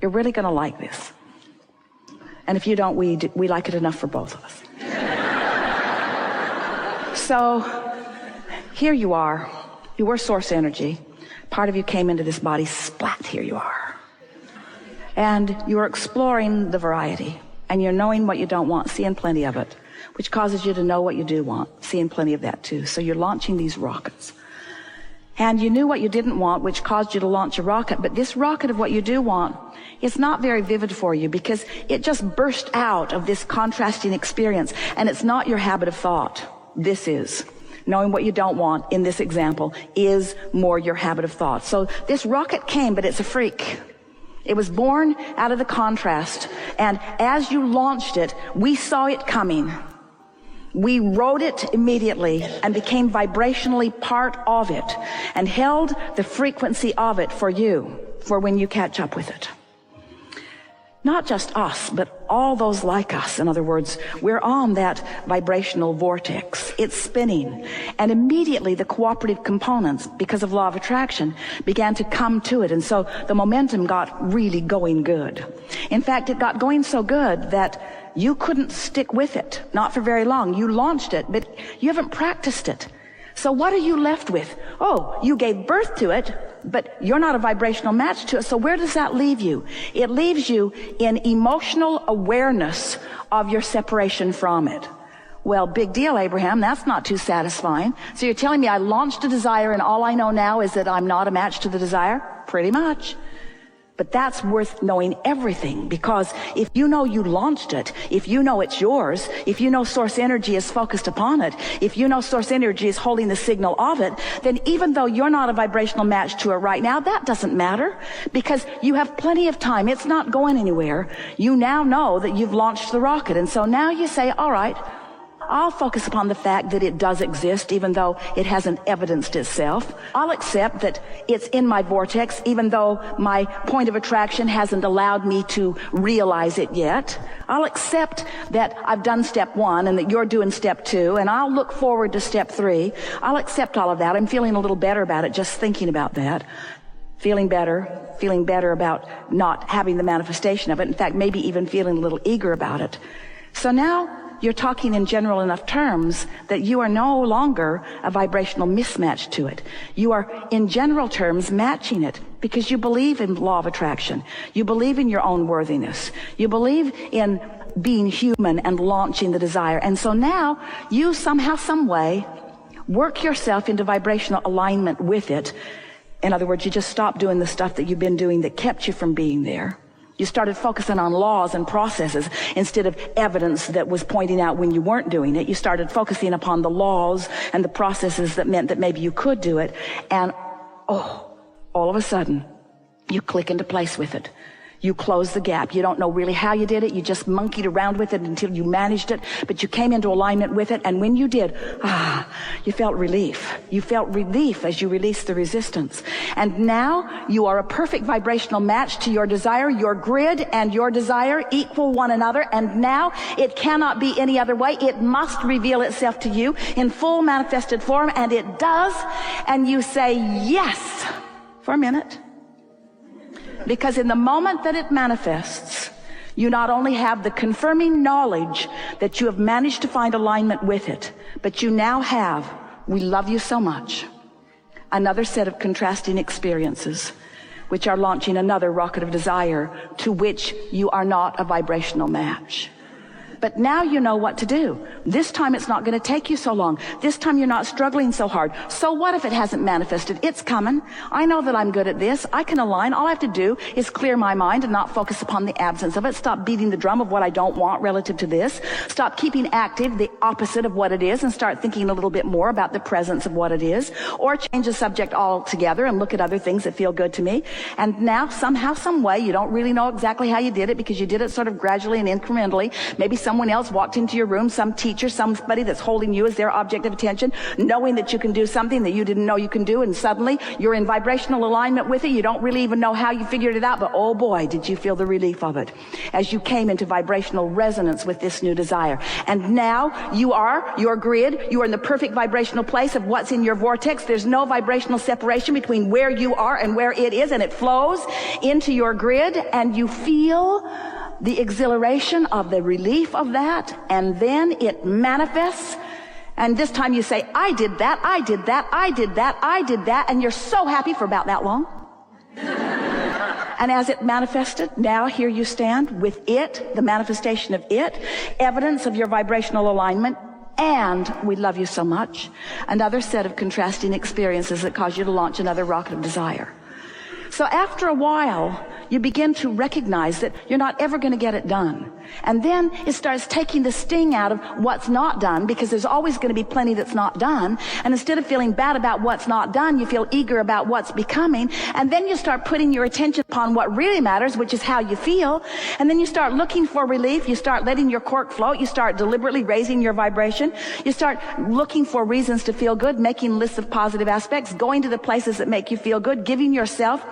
You're really going to like this. And if you don't, we like it enough for both of us. So here you are. You were source energy. Part of you came into this body, splat, here you are. And you're exploring the variety. And you're knowing what you don't want, seeing plenty of it, which causes you to know what you do want, seeing plenty of that too. So you're launching these rockets. And you knew what you didn't want, which caused you to launch a rocket. But this rocket of what you do want is not very vivid for you because it just burst out of this contrasting experience. And it's not your habit of thought. This is. Knowing what you don't want in this example is more your habit of thought. So this rocket came, but it's a freak. It was born out of the contrast. And as you launched it, we saw it coming. We rode it immediately and became vibrationally part of it and held the frequency of it for you, for when you catch up with it. Not just us, but all those like us. In other words, we're on that vibrational vortex. It's spinning. And immediately the cooperative components, because of law of attraction, began to come to it. And so the momentum got really going good. In fact, it got going so good that you couldn't stick with it. Not for very long. You launched it, but you haven't practiced it. So what are you left with? Oh, you gave birth to it, but you're not a vibrational match to it. So where does that leave you? It leaves you in emotional awareness of your separation from it. Well, big deal, Abraham. That's not too satisfying. So you're telling me I launched a desire and all I know now is that I'm not a match to the desire? Pretty much. But that's worth knowing everything, because if you know you launched it, if you know it's yours, if you know source energy is focused upon it, if you know source energy is holding the signal of it, then even though you're not a vibrational match to it right now, that doesn't matter, because you have plenty of time. It's not going anywhere. You now know that you've launched the rocket. And so now you say, all right, I'll focus upon the fact that it does exist, even though it hasn't evidenced itself. I'll accept that it's in my vortex, even though my point of attraction hasn't allowed me to realize it yet. I'll accept that I've done step 1 and that you're doing step 2, and I'll look forward to step 3. I'll accept all of that. I'm feeling a little better about it just thinking about that. Feeling better about not having the manifestation of it. In fact, maybe even feeling a little eager about it. So now you're talking in general enough terms that you are no longer a vibrational mismatch to it. You are, in general terms, matching it because you believe in law of attraction. You believe in your own worthiness. You believe in being human and launching the desire. And so now you somehow, some way, work yourself into vibrational alignment with it. In other words, you just stop doing the stuff that you've been doing that kept you from being there. You started focusing on laws and processes instead of evidence that was pointing out when you weren't doing it. You started focusing upon the laws and the processes that meant that maybe you could do it. And, all of a sudden, you click into place with it. You close the gap. You don't know really how you did it. You just monkeyed around with it until you managed it, but you came into alignment with it. And when you did, you felt relief. You felt relief as you released the resistance. And now you are a perfect vibrational match to your desire. Your grid and your desire equal one another. And now it cannot be any other way. It must reveal itself to you in full manifested form. And it does. And you say yes for a minute. Because in the moment that it manifests, you not only have the confirming knowledge that you have managed to find alignment with it, but you now have, we love you so much, another set of contrasting experiences, which are launching another rocket of desire to which you are not a vibrational match. But now you know what to do. This time it's not going to take you so long. This time you're not struggling so hard. So what if it hasn't manifested? It's coming. I know that I'm good at this. I can align. All I have to do is clear my mind and not focus upon the absence of it. Stop beating the drum of what I don't want relative to this. Stop keeping active the opposite of what it is and start thinking a little bit more about the presence of what it is. Or change the subject altogether and look at other things that feel good to me. And now somehow, some way, you don't really know exactly how you did it because you did it sort of gradually and incrementally. Maybe some someone else walked into your room, some teacher, somebody that's holding you as their object of attention, knowing that you can do something that you didn't know you can do, and suddenly you're in vibrational alignment with it. You don't really even know how you figured it out, but oh boy, did you feel the relief of it as you came into vibrational resonance with this new desire. And now you are your grid. You are in the perfect vibrational place of what's in your vortex. There's no vibrational separation between where you are and where it is, and it flows into your grid, and you feel the exhilaration of the relief of that, and then it manifests. And this time you say, I did that, I did that, I did that, I did that, and you're so happy for about that long. And as it manifested, now here you stand with it, the manifestation of it, evidence of your vibrational alignment, and we love you so much, another set of contrasting experiences that cause you to launch another rocket of desire. So after a while, you begin to recognize that you're not ever going to get it done. And then it starts taking the sting out of what's not done, because there's always going to be plenty that's not done. And instead of feeling bad about what's not done, you feel eager about what's becoming. And then you start putting your attention upon what really matters, which is how you feel. And then you start looking for relief. You start letting your cork float. You start deliberately raising your vibration. You start looking for reasons to feel good, making lists of positive aspects, going to the places that make you feel good, giving yourself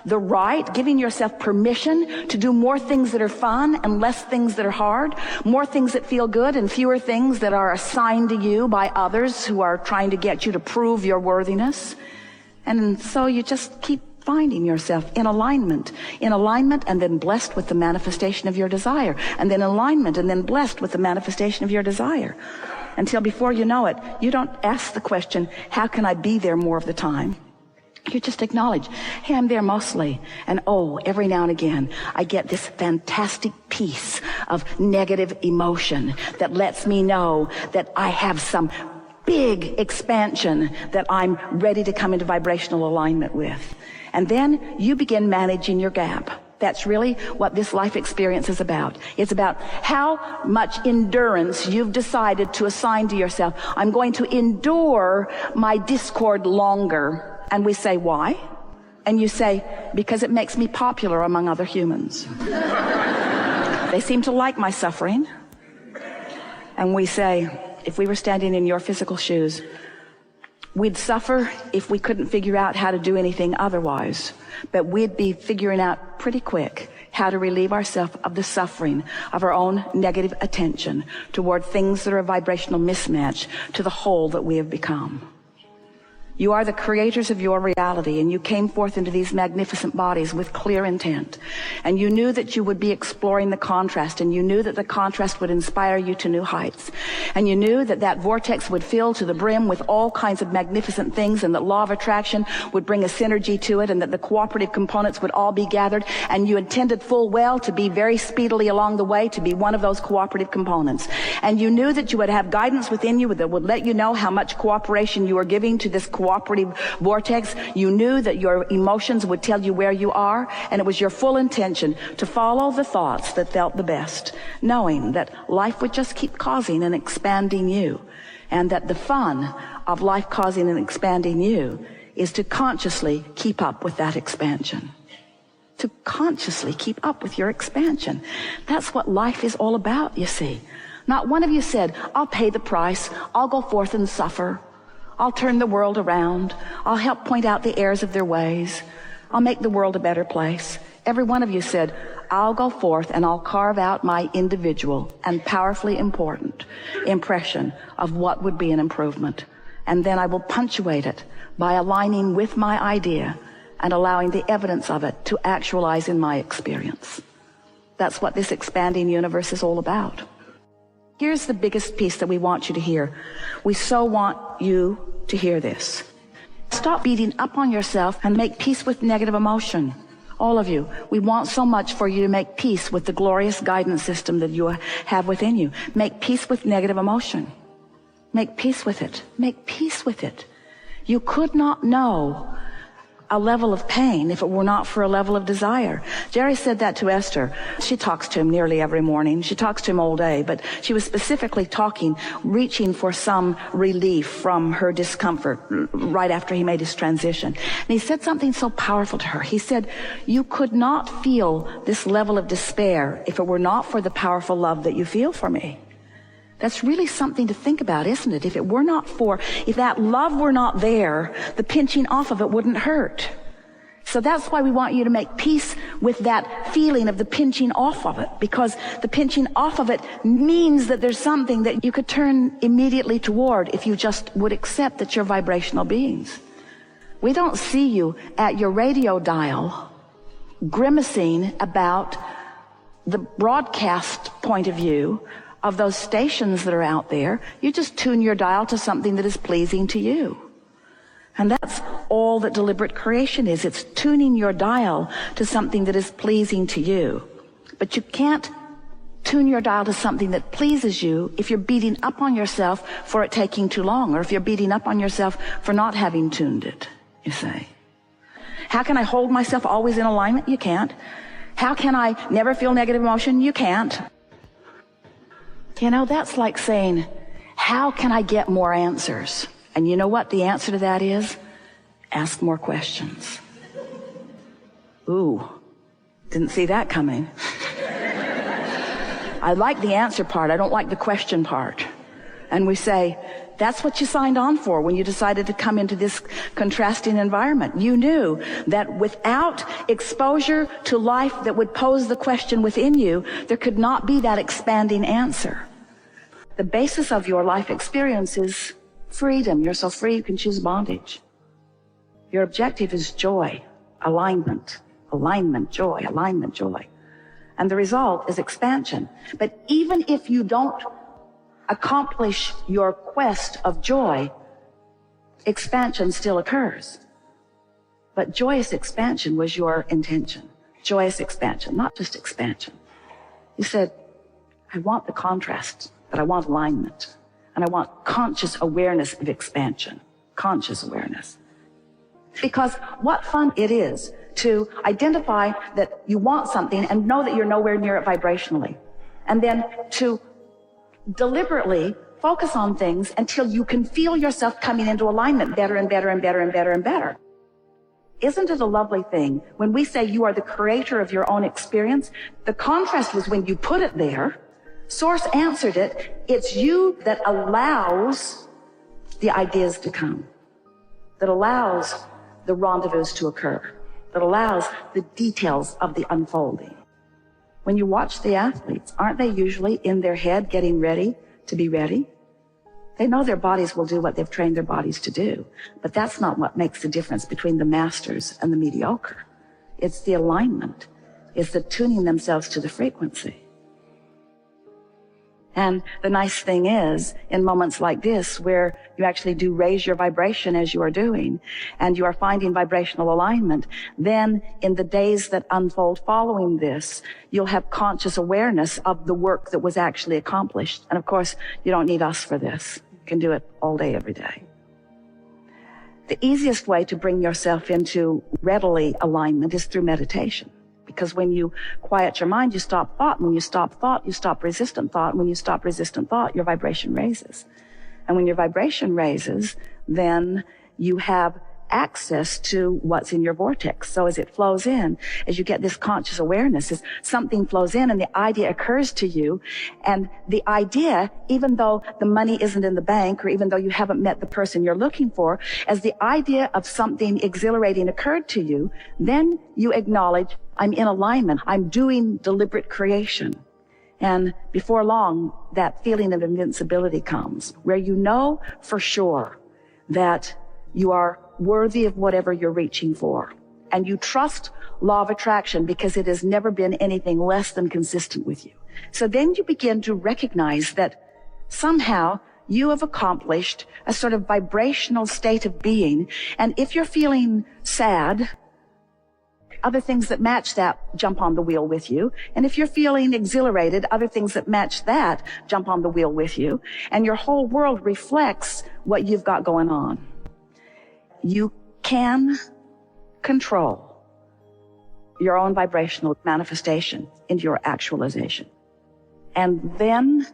the right, giving yourself permission to do more things that are fun and less things that are hard, more things that feel good and fewer things that are assigned to you by others who are trying to get you to prove your worthiness. And so you just keep finding yourself in alignment, and then blessed with the manifestation of your desire, and then alignment, and then blessed with the manifestation of your desire. Until before you know it, you don't ask the question, how can I be there more of the time? You just acknowledge, hey, I'm there mostly. And oh, every now and again, I get this fantastic piece of negative emotion that lets me know that I have some big expansion that I'm ready to come into vibrational alignment with. And then you begin managing your gap. That's really what this life experience is about. It's about how much endurance you've decided to assign to yourself. I'm going to endure my discord longer. And we say, why? And you say, because it makes me popular among other humans. They seem to like my suffering. And we say, if we were standing in your physical shoes, we'd suffer if we couldn't figure out how to do anything otherwise. But we'd be figuring out pretty quick how to relieve ourselves of the suffering of our own negative attention toward things that are a vibrational mismatch to the whole that we have become. You are the creators of your reality, and you came forth into these magnificent bodies with clear intent. And you knew that you would be exploring the contrast, and you knew that the contrast would inspire you to new heights. And you knew that that vortex would fill to the brim with all kinds of magnificent things, and that law of attraction would bring a synergy to it, and that the cooperative components would all be gathered. And you intended full well to be very speedily along the way to be one of those cooperative components. And you knew that you would have guidance within you that would let you know how much cooperation you were giving to this cooperative vortex. You knew that your emotions would tell you where you are, and it was your full intention to follow the thoughts that felt the best, knowing that life would just keep causing and expanding you, and that the fun of life causing and expanding you is to consciously keep up with that expansion. To consciously keep up with your expansion. That's what life is all about, you see. Not one of you said, I'll pay the price, I'll go forth and suffer, I'll turn the world around, I'll help point out the errors of their ways, I'll make the world a better place. Every one of you said, I'll go forth and I'll carve out my individual and powerfully important impression of what would be an improvement. And then I will punctuate it by aligning with my idea and allowing the evidence of it to actualize in my experience. That's what this expanding universe is all about. Here's the biggest piece that we want you to hear. We so want you to hear this. Stop beating up on yourself and make peace with negative emotion. All of you, we want so much for you to make peace with the glorious guidance system that you have within you. Make peace with negative emotion. Make peace with it. Make peace with it. You could not know a level of pain if it were not for a level of desire. Jerry said that to Esther. She talks to him nearly every morning. She talks to him all day, but she was specifically reaching for some relief from her discomfort right after he made his transition. And he said something so powerful to her. He said, you could not feel this level of despair if it were not for the powerful love that you feel for me. That's really something to think about, isn't it? If that love were not there, the pinching off of it wouldn't hurt. So that's why we want you to make peace with that feeling of the pinching off of it, because the pinching off of it means that there's something that you could turn immediately toward if you just would accept that you're vibrational beings. We don't see you at your radio dial grimacing about the broadcast point of view of those stations that are out there. You just tune your dial to something that is pleasing to you. And that's all that deliberate creation is. It's tuning your dial to something that is pleasing to you. But you can't tune your dial to something that pleases you if you're beating up on yourself for it taking too long, or if you're beating up on yourself for not having tuned it, you say. How can I hold myself always in alignment? You can't. How can I never feel negative emotion? You can't. You know, that's like saying, how can I get more answers? And you know what the answer to that is? Ask more questions. Ooh, didn't see that coming. I like the answer part. I don't like the question part. And we say, that's what you signed on for when you decided to come into this contrasting environment. You knew that without exposure to life that would pose the question within you, there could not be that expanding answer. The basis of your life experience is freedom. You're so free you can choose bondage. Your objective is joy, alignment, joy. And the result is expansion. But even if you don't accomplish your quest of joy, expansion still occurs. But joyous expansion was your intention. Joyous expansion, not just expansion. You said, I want the contrast, but I want alignment. And I want conscious awareness of expansion. Conscious awareness. Because what fun it is to identify that you want something and know that you're nowhere near it vibrationally. And then to deliberately focus on things until you can feel yourself coming into alignment better and better and better and better and better. Isn't it a lovely thing when we say you are the creator of your own experience? The contrast was when you put it there. Source answered it. It's you that allows the ideas to come, that allows the rendezvous to occur, that allows the details of the unfolding. When you watch the athletes, aren't they usually in their head getting ready to be ready? They know their bodies will do what they've trained their bodies to do, but that's not what makes the difference between the masters and the mediocre. It's the alignment. It's the tuning themselves to the frequency. And the nice thing is, in moments like this, where you actually do raise your vibration as you are doing, and you are finding vibrational alignment, then in the days that unfold following this, you'll have conscious awareness of the work that was actually accomplished. And of course, you don't need us for this. You can do it all day, every day. The easiest way to bring yourself into readily alignment is through meditation. Because when you quiet your mind, you stop thought. When you stop thought, you stop resistant thought. And when you stop resistant thought, your vibration raises. And when your vibration raises, then you have access to what's in your vortex. So as it flows in, as you get this conscious awareness, as something flows in and the idea occurs to you, and the idea, even though the money isn't in the bank or even though you haven't met the person you're looking for, as the idea of something exhilarating occurred to you, then you acknowledge, I'm in alignment. I'm doing deliberate creation. And before long, that feeling of invincibility comes, where you know for sure that you are worthy of whatever you're reaching for. And you trust law of attraction because it has never been anything less than consistent with you. So then you begin to recognize that somehow you have accomplished a sort of vibrational state of being. And if you're feeling sad, other things that match that jump on the wheel with you. And if you're feeling exhilarated, other things that match that jump on the wheel with you. And your whole world reflects what you've got going on. You can control your own vibrational manifestation into your actualization. And then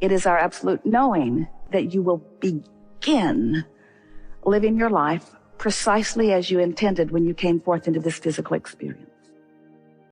it is our absolute knowing that you will begin living your life precisely as you intended when you came forth into this physical experience.